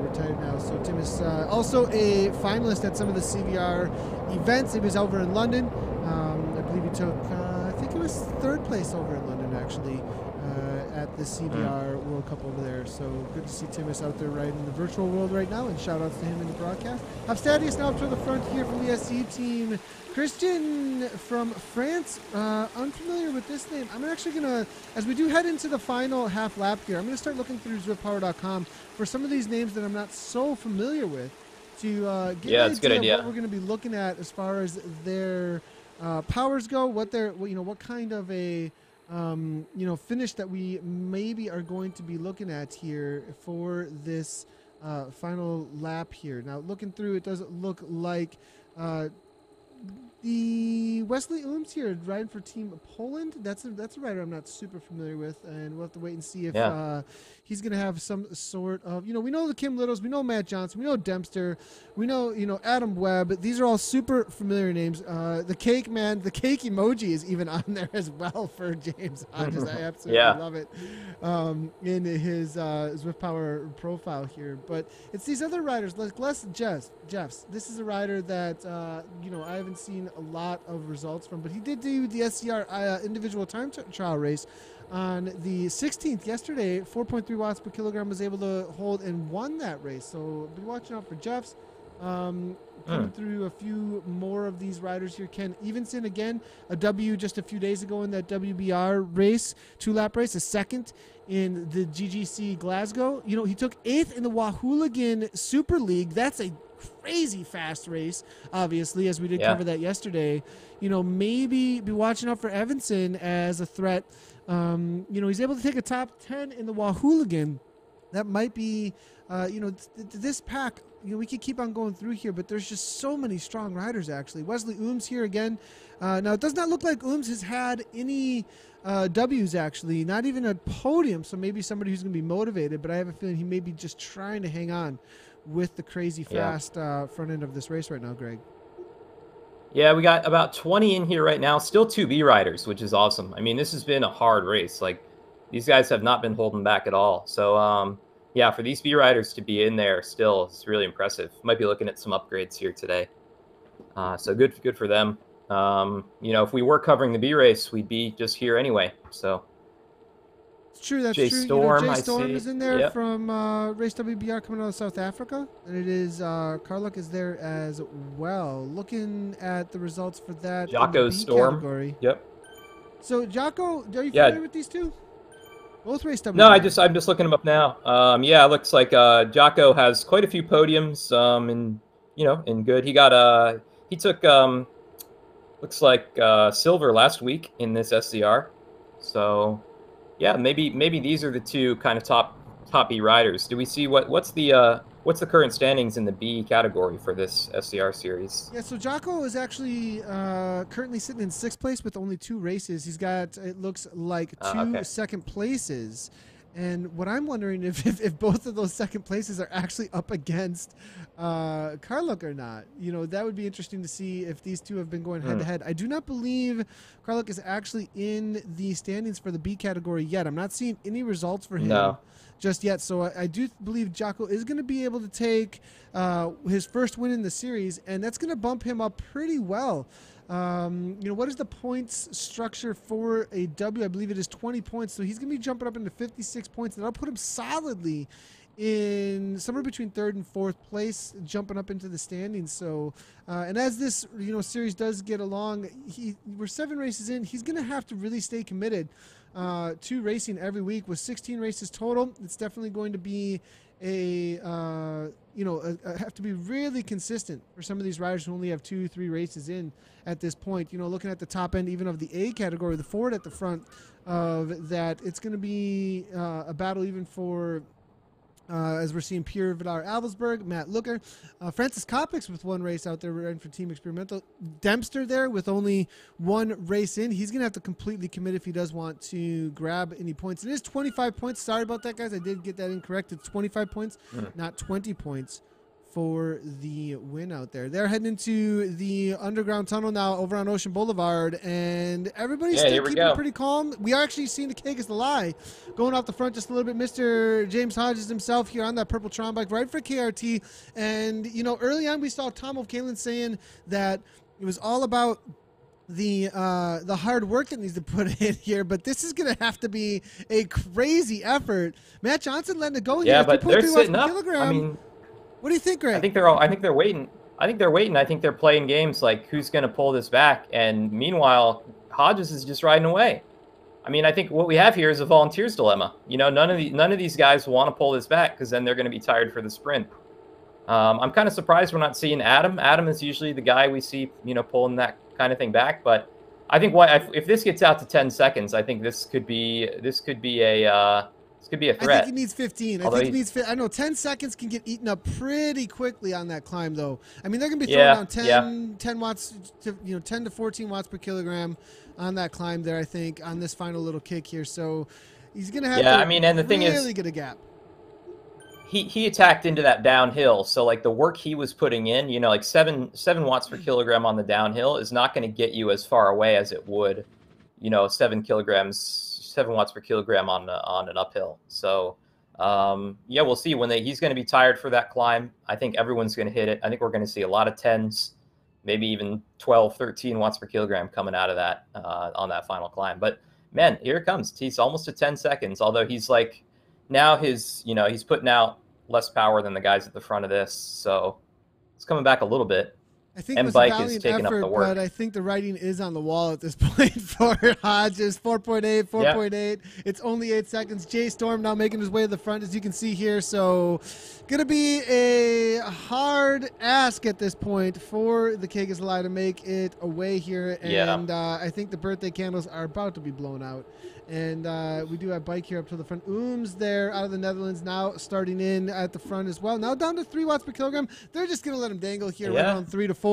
retired now. So Timus, also a finalist at some of the CVR events. He was over in London. I believe he took, I think it was third place over in London, actually, at the CVR World Cup over there. So good to see Timus out there riding in the virtual world right now, and shout outs to him in the broadcast. Stadius now up to the front here from the SC team. Christian from France, unfamiliar with this name. I'm actually going to, as we do head into the final half lap here, I'm going to start looking through ZwiftPower.com for some of these names that I'm not so familiar with to get an idea of what we're going to be looking at as far as their powers go, what kind of a finish that we maybe are going to be looking at here for this final lap here. Now, looking through, it doesn't look like The Wesley Ooms here riding for Team Poland. That's a rider I'm not super familiar with, and we'll have to wait and see if Yeah. he's going to have some sort of, we know the Kim Littles, we know Matt Johnson, we know Dempster, we know Adam Webb. These are all super familiar names. The cake man, the cake emoji is even on there as well for James Hodges. I absolutely love it in his Zwift Power profile here. But it's these other riders like Les Jeffs. This is a rider that I haven't seen a lot of results from, but he did do the SZR individual time trial race on the 16th yesterday. 4.3 watts per kilogram, was able to hold and won that race. So be watching out for Jeffs. Coming through a few more of these riders here. Ken Evenson, again, a W just a few days ago in that WBR race, 2-lap race, a second in the GGC Glasgow. He took 8th in the Wahhooligan Super League. That's a crazy fast race, obviously, as we did cover that yesterday. Maybe be watching out for Evanson as a threat. He's able to take a top 10 in the Wahhooligan. That might be, this pack, we could keep on going through here, but there's just so many strong riders, actually. Wesley Ooms here again. Now, it does not look like Ooms has had any W's, actually, not even a podium, so maybe somebody who's going to be motivated, but I have a feeling he may be just trying to hang on with the crazy fast front end of this race right now, Greg. Yeah, we got about 20 in here right now. Still 2 B riders, which is awesome. I mean, this has been a hard race. Like, these guys have not been holding back at all. So, yeah, for these B riders to be in there still, it's really impressive. Might be looking at some upgrades here today. So good for them. If we were covering the B race, we'd be just here anyway. So it's true. That's Jay true. Storm, Jay Storm is in there yep. from Race WBR coming out of South Africa, and it is Carluck is there as well. Looking at the results for that Jocko Storm category. Yep. So Jocko, are you familiar with these two? Both Race WBR. No, I'm just looking them up now. Yeah, it looks like Jocko has quite a few podiums. In good. He took looks like silver last week in this SZR. So yeah, maybe these are the two kind of top B riders. Do we see what's the current standings in the B category for this SZR series? Yeah, so Jocko is actually currently sitting in 6th place with only 2 races. He's got, it looks like, 2 second places. And what I'm wondering if both of those second places are actually up against Carluck or not. That would be interesting to see if these two have been going head to head. I do not believe Carluck is actually in the standings for the B category yet. I'm not seeing any results for him just yet. So I do believe Jocko is going to be able to take his first win in the series, and that's going to bump him up pretty well. What is the points structure for a W? I believe it is 20 points. So he's going to be jumping up into 56 points. And that'll put him solidly in somewhere between 3rd and 4th place, jumping up into the standings. So, and as this, series does get along, we're 7 races in. He's going to have to really stay committed to racing every week with 16 races total. It's definitely going to be have to be really consistent for some of these riders who only have 2-3 races in at this point. Looking at the top end even of the A category, the Ford at the front of that, it's going to be a battle even for as we're seeing Pierre Vidal Alvesberg, Matt Looker, Francis Kopix with 1 race out there running for Team Experimental. Dempster there with only 1 race in. He's going to have to completely commit if he does want to grab any points. It is 25 points. Sorry about that, guys. I did get that incorrect. It's 25 points, not 20 points for the win out there. They're heading into the underground tunnel now over on Ocean Boulevard, and everybody's still keeping pretty calm. We are actually seeing the cake is the lie going off the front just a little bit. Mr. James Hodges himself here on that purple Tron bike right for KRT. And, early on we saw Tom O'Kalin saying that it was all about the hard work that needs to put in here, but this is going to have to be a crazy effort. Matt Johnson letting it go here. Yeah, but they're sitting up. I mean, what do you think, Greg? I think they're waiting. I think they're playing games like who's going to pull this back. And meanwhile, Hodges is just riding away. I mean, I think what we have here is a volunteers dilemma. None of these guys want to pull this back because then they're going to be tired for the sprint. I'm kind of surprised we're not seeing Adam. Adam is usually the guy we see, pulling that kind of thing back. But I think if this gets out to 10 seconds, I think this could be a This could be a I think he threat. needs 15. I Although think he he, needs. I know 10 seconds can get eaten up pretty quickly on that climb, though. I mean, they're gonna be throwing yeah, down yeah, 10 watts, to, 10 to 14 watts per kilogram on that climb there. I think on this final little kick here. So he's gonna have yeah. to I mean, and the thing is, really get a gap. he attacked into that downhill. So like the work he was putting in, like 7 watts per kilogram on the downhill is not going to get you as far away as it would, 7 watts per kilogram on an uphill. So yeah, we'll see when he's going to be tired for that climb. I think everyone's going to hit it. I think we're going to see a lot of 10s, maybe even 12, 13 watts per kilogram coming out of that on that final climb. But man, here it comes. He's almost at 10 seconds, although he's like, now he's putting out less power than the guys at the front of this, so it's coming back a little bit. I think it M was a Bike is valiant taking effort, up the work. but I think the writing is on the wall at this point for Hodges. 4.8, 4.8. Yeah. It's only 8 seconds. Jay Storm now making his way to the front, as you can see here. So, going to be a hard ask at this point for the Kegaslai to make it away here. And I think the birthday candles are about to be blown out. And we do have Bike here up to the front. Ooms there out of the Netherlands now starting in at the front as well. Now down to 3 watts per kilogram. They're just going to let him dangle here right around 3 to 4.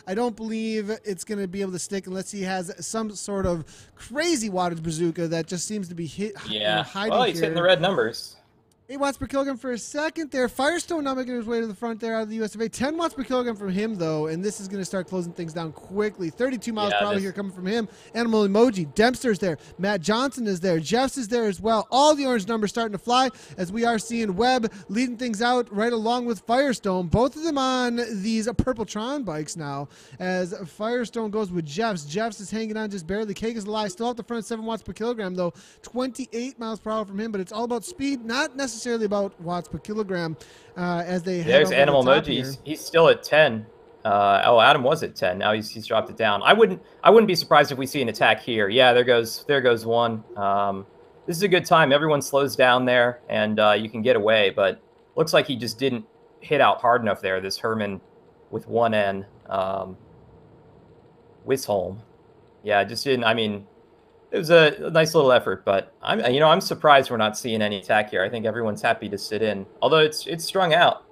I don't believe it's going to be able to stick unless he has some sort of crazy wattage bazooka that just seems to be hiding well, he's hitting the red numbers. 8 watts per kilogram for a second there. Firestone now making his way to the front there out of the US of A. 10 watts per kilogram from him, though, and this is going to start closing things down quickly. 32 miles per hour here coming from him. Animal Emoji. Dempster's there. Matt Johnson is there. Jeffs is there as well. All the orange numbers starting to fly as we are seeing Webb leading things out right along with Firestone. Both of them on these Purple Tron bikes now as Firestone goes with Jeffs. Jeffs is hanging on just barely. Kegaslai still at the front, 7 watts per kilogram, though. 28 miles per hour from him, but it's all about speed, not necessarily about watts per kilogram as they There's head Animal the Emoji. He's still at 10. Adam was at 10. Now he's dropped it down. I wouldn't be surprised if we see an attack here. Yeah, there goes one. This is a good time. Everyone slows down there, and you can get away. But looks like he just didn't hit out hard enough there. This Herman with one N, Wisholm. Yeah, just didn't. I mean, it was a nice little effort, but I'm surprised we're not seeing any attack here. I think everyone's happy to sit in, although it's strung out.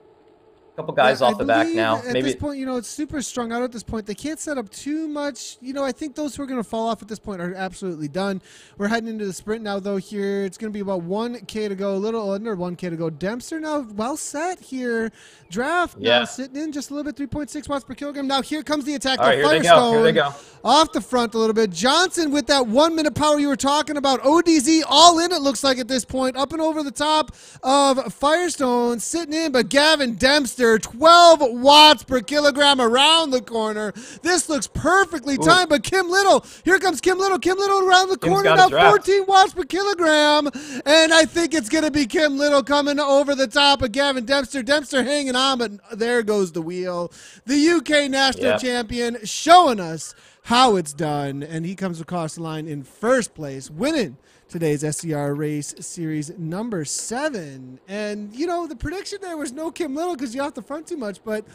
A couple guys off the back now. At this point, it's super strung out at this point. They can't set up too much. I think those who are going to fall off at this point are absolutely done. We're heading into the sprint now, though. Here it's going to be about 1K to go, a little under 1K to go. Dempster now well set here. Draft now sitting in just a little bit, 3.6 watts per kilogram. Now here comes the attack. All right, here they go. Here they go. Off the front a little bit. Johnson with that 1 minute power you were talking about. ODZ all in, it looks like at this point. Up and over the top of Firestone sitting in, but Gavin Dempster, 12 watts per kilogram around the corner. This looks perfectly timed, but Kim Little, here comes Kim Little. Kim Little around the corner now, 14 watts per kilogram. And I think it's going to be Kim Little coming over the top of Gavin Dempster. Dempster hanging on, but there goes the wheel. The UK national champion showing us how it's done, and he comes across the line in first place, winning today's SZR race series number 7. And the prediction there was no Kim Little because you're off the front too much, but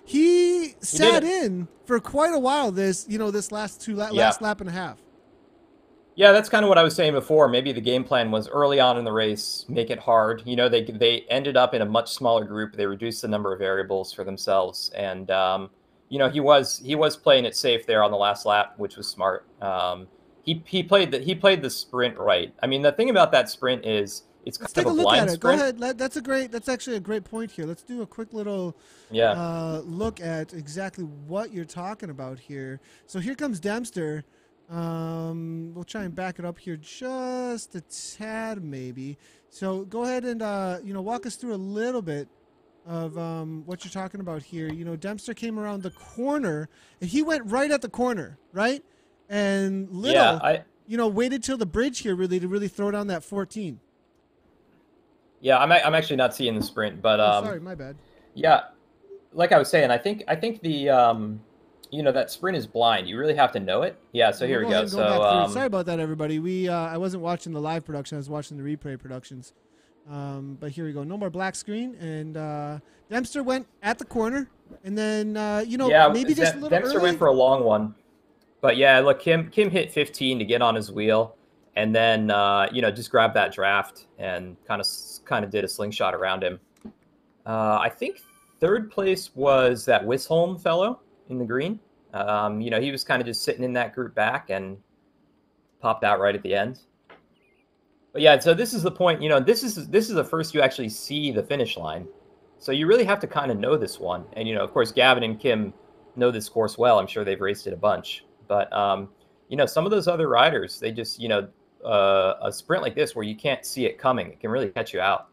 he sat in for quite a while this last lap and a half. Yeah, that's kind of what I was saying before. Maybe the game plan was early on in the race, make it hard. They ended up in a much smaller group. They reduced the number of variables for themselves, and he was playing it safe there on the last lap, which was smart. He played the sprint right. I mean, the thing about that sprint is it's kind of a blind sprint. Go ahead. That's actually a great point here. Let's do a quick little look at exactly what you're talking about here. So here comes Dempster. We'll try and back it up here just a tad maybe. So go ahead and walk us through a little bit of what you're talking about here. Dempster came around the corner and he went right at the corner, right? And Little, waited till the bridge here to really throw down that 14. Yeah, I'm actually not seeing the sprint, but sorry, my bad. Yeah, like I was saying, I think the that sprint is blind. You really have to know it. Yeah, so here we go. So sorry about that, everybody. I wasn't watching the live production. I was watching the replay productions. But here we go. No more black screen. And Dempster went at the corner, and then maybe just a little Dempster early. went for a long one. But yeah, look, Kim hit 15 to get on his wheel, and then just grabbed that draft and kind of did a slingshot around him. I think third place was that Wisholm fellow in the green. He was kind of just sitting in that group back and popped out right at the end. But yeah, so this is the point. This is the first you actually see the finish line. So you really have to kind of know this one. And of course, Gavin and Kim know this course well. I'm sure they've raced it a bunch. But some of those other riders, they just a sprint like this where you can't see it coming, it can really catch you out.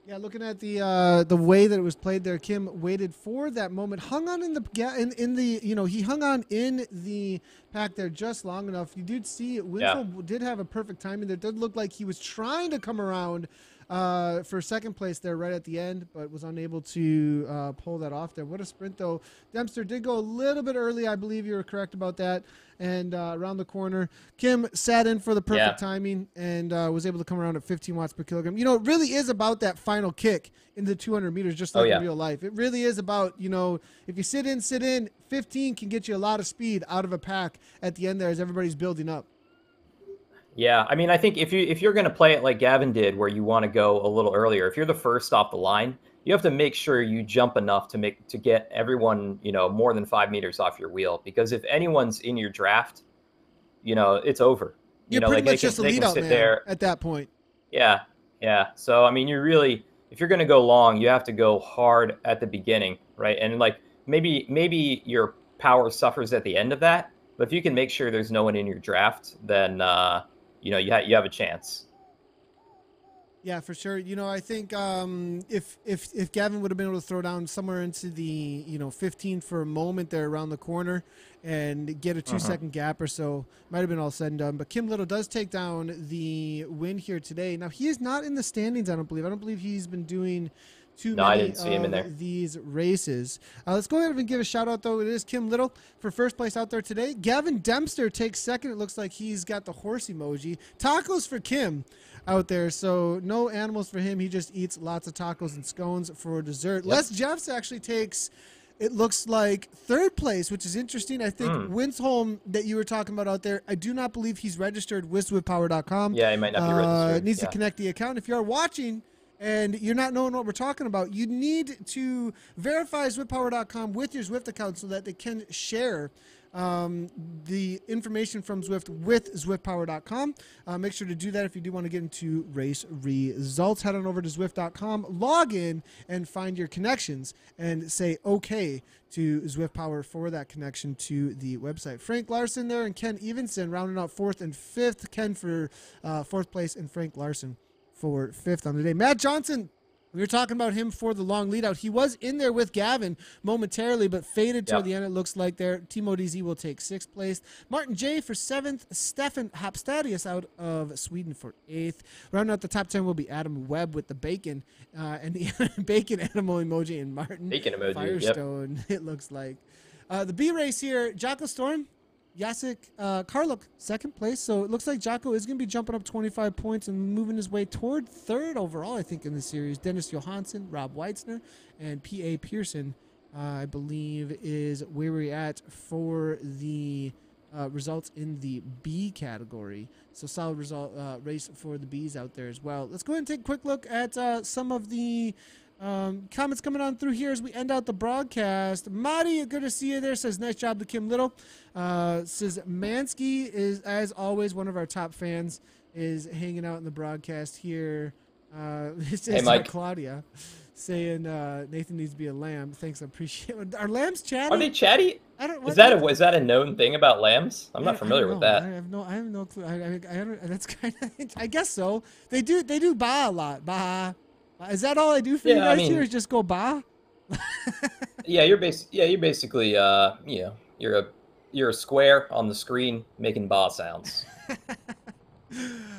Yeah, looking at the way that it was played there, Kim waited for that moment, hung on in the he hung on in the pack there just long enough. You did see Winslow did have a perfect timing there. It did look like he was trying to come around for second place there right at the end, but was unable to pull that off there. What a sprint though. Dempster did go a little bit early. I believe you were correct about that. And around the corner, Kim sat in for the perfect timing and was able to come around at 15 watts per kilogram. It really is about that final kick in the 200 meters, just like in real life. It really is about, if you sit in, 15 can get you a lot of speed out of a pack at the end there as everybody's building up. Yeah, I mean, I think if you're going to play it like Gavin did, where you want to go a little earlier, if you're the first off the line, you have to make sure you jump enough to get everyone, more than 5 meters off your wheel. Because if anyone's in your draft, it's over. You're pretty much just a lead out man there at that point. Yeah, yeah. So I mean, if you're going to go long, you have to go hard at the beginning, right? And like maybe your power suffers at the end of that, but if you can make sure there's no one in your draft, then you have a chance. Yeah, for sure. I think if Gavin would have been able to throw down somewhere into the 15 for a moment there around the corner and get a 2-second gap or so, might have been all said and done. But Kim Little does take down the win here today. Now he is not in the standings. I don't believe he's been doing too many I didn't see him in there. These races. Let's go ahead and give a shout out though. It is Kim Little for first place out there today. Gavin Dempster takes second. It looks like he's got the horse emoji. Tacos for Kim out there. So no animals for him. He just eats lots of tacos and scones for dessert. Yep. Les Jeffs actually takes, it looks like, third place, which is interesting. I think Winsholm that you were talking about out there, I do not believe he's registered with SwiftPower.com. Yeah, he might not be registered. Needs to connect the account. If you are watching and you're not knowing what we're talking about, you need to verify SwiftPower.com with your Zwift account so that they can share the information from Zwift with ZwiftPower.com. Make sure to do that if you do want to get into race results. Head on over to Zwift.com, log in, and find your connections and say okay to Zwift Power for that connection to the website. Frank Larson there and Ken Evenson rounding out 4th and 5th. Ken for 4th place and Frank Larson for 5th on the day. Matt Johnson, we were talking about him for the long lead out. He was in there with Gavin momentarily, but faded toward the end, it looks like there. Timo DZ will take 6th place. Martin J for 7th. Stefan Hapstadius out of Sweden for 8th. Rounding out the top 10 will be Adam Webb with the bacon and the bacon animal emoji, and Martin bacon emoji, Firestone, it looks like. The B race here, Jocko Storm, Jacek Karluk, 2nd place. So it looks like Jocko is going to be jumping up 25 points and moving his way toward 3rd overall, I think, in the series. Dennis Johansson, Rob Weitzner, and P.A. Pearson, I believe, is where we're at for the results in the B category. So solid result race for the Bs out there as well. Let's go ahead and take a quick look at some of the comments coming on through here as we end out the broadcast. Marty, good to see you there. Says, nice job to Kim Little. Says, Mansky is, as always, one of our top fans, is hanging out in the broadcast here. Hey, Mike. Claudia saying Nathan needs to be a lamb. Thanks, I appreciate it. Are lambs chatty? Are they chatty? Is that a known thing about lambs? I'm not familiar with that. I have no clue. That's kind of, I guess so. They do ba a lot. Ba. Is that all I do for you guys here? Is just go ba? You're basically you're a square on the screen making ba sounds.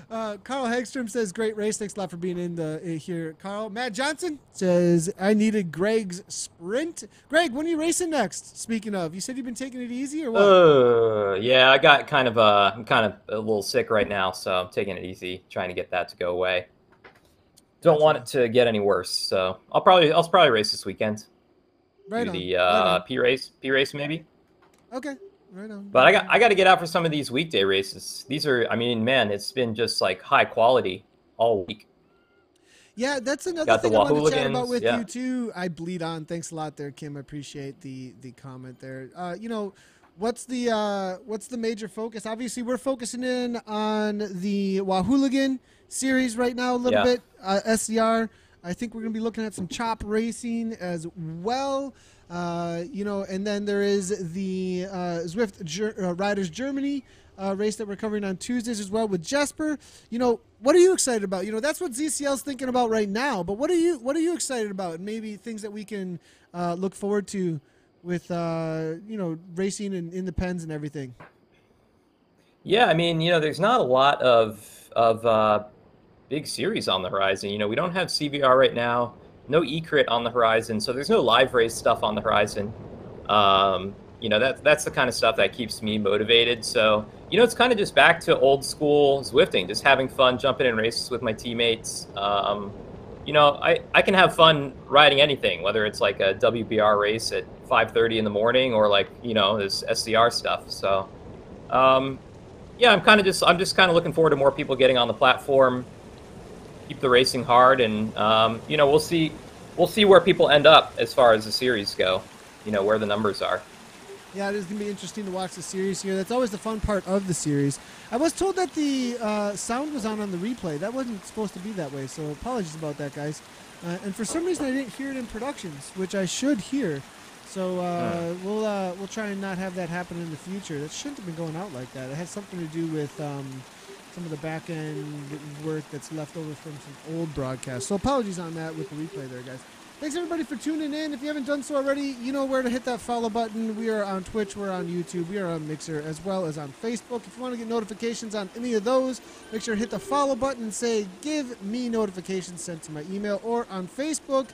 Carl Hagstrom says, great race. Thanks a lot for being in here, Carl. Matt Johnson says, I needed Greg's sprint. Greg, when are you racing next? Speaking of, you said you've been taking it easy or what? Yeah, I got I'm kind of a little sick right now, so I'm taking it easy, trying to get that to go away. Don't want it to get any worse, so I'll probably race this weekend. Right do on. the P race maybe. Okay. Right on. But Right on. I got to get out for some of these weekday races. These are, I mean, man, it's been just like high quality all week. Yeah, that's another Got the thing I wanted to chat about Wahooligans, with yeah, you too. I bleed on. Thanks a lot there, Kim. I appreciate the comment there. What's the major focus? Obviously, we're focusing in on the Wahhooligan series right now a little yeah, bit. SCR. I think we're going to be looking at some chop racing as well. And then there is the Zwift Riders Germany race that we're covering on Tuesdays as well with Jesper. What are you excited about? That's what ZCL's thinking about right now. But what are you excited about? And maybe things that we can look forward to with racing and in the pens and everything. yeah. I mean, there's not a lot of big series on the horizon. We don't have CVR right now, no eCrit on the horizon, so there's no live race stuff on the horizon. That's the kind of stuff that keeps me motivated. So, it's kind of just back to old school Zwifting, just having fun, jumping in races with my teammates. I can have fun riding anything, whether it's like a WBR race at 5:30 in the morning or like, this SCR stuff. So, yeah, I'm just kind of looking forward to more people getting on the platform, keep the racing hard, and we'll see where people end up as far as the series go. Where the numbers are. Yeah, it is going to be interesting to watch the series here. That's always the fun part of the series. I was told that the sound was on the replay. That wasn't supposed to be that way, so apologies about that, guys. And for some reason, I didn't hear it in productions, which I should hear. So we'll try and not have that happen in the future. That shouldn't have been going out like that. It has something to do with some of the back end work that's left over from some old broadcasts. So apologies on that with the replay there, guys. Thanks everybody for tuning in. If you haven't done so already, you know where to hit that follow button. We are on Twitch, we're on YouTube, we are on Mixer, as well as on Facebook. If you want to get notifications on any of those, make sure to hit the follow button and say, give me notifications sent to my email. Or on Facebook,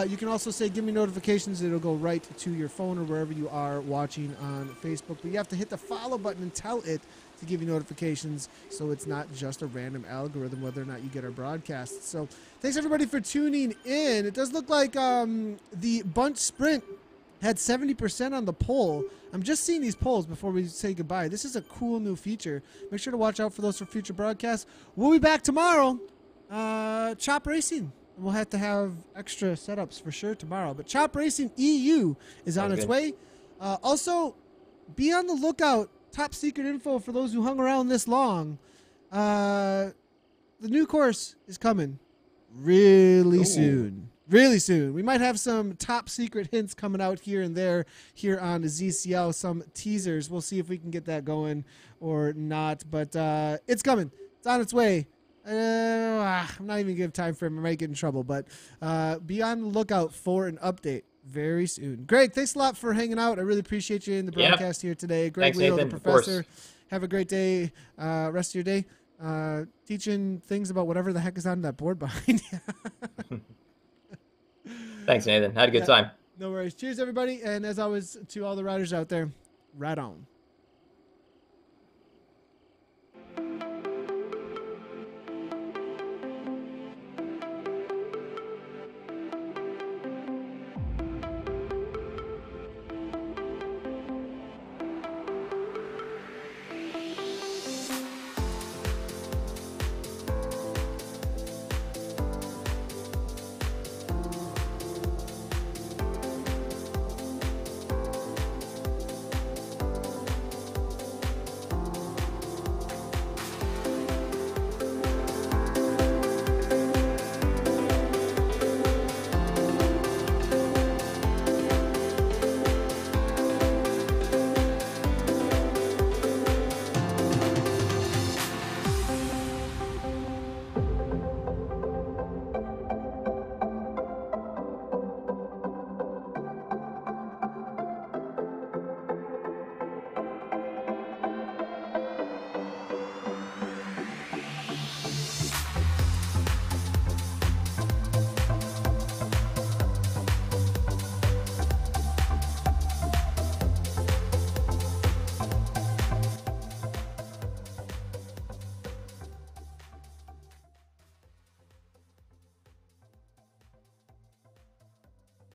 you can also say, give me notifications. It'll go right to your phone or wherever you are watching on Facebook. But you have to hit the follow button and tell it to give you notifications, so it's not just a random algorithm whether or not you get our broadcasts. So thanks everybody for tuning in. It does look like the bunch sprint had 70% on the poll. I'm just seeing these polls before we say goodbye. This is a cool new feature. Make sure to watch out for those for future broadcasts. We'll be back tomorrow. Chop Racing. We'll have to have extra setups for sure tomorrow. But Chop Racing EU is on its way. Also, be on the lookout. Top secret info for those who hung around this long. The new course is coming really soon. Really soon. We might have some top secret hints coming out here and there here on ZCL, some teasers. We'll see if we can get that going or not. But it's coming. It's on its way. I'm not even going to give time frame. I might get in trouble. But be on the lookout for an update very soon. Greg, thanks a lot for hanging out. I really appreciate you in the broadcast here today. Greg Leo, the professor. Have a great day. Rest of your day. Teaching things about whatever the heck is on that board behind you. Thanks, Nathan. Had a good time. No worries. Cheers, everybody. And as always, to all the riders out there, ride on.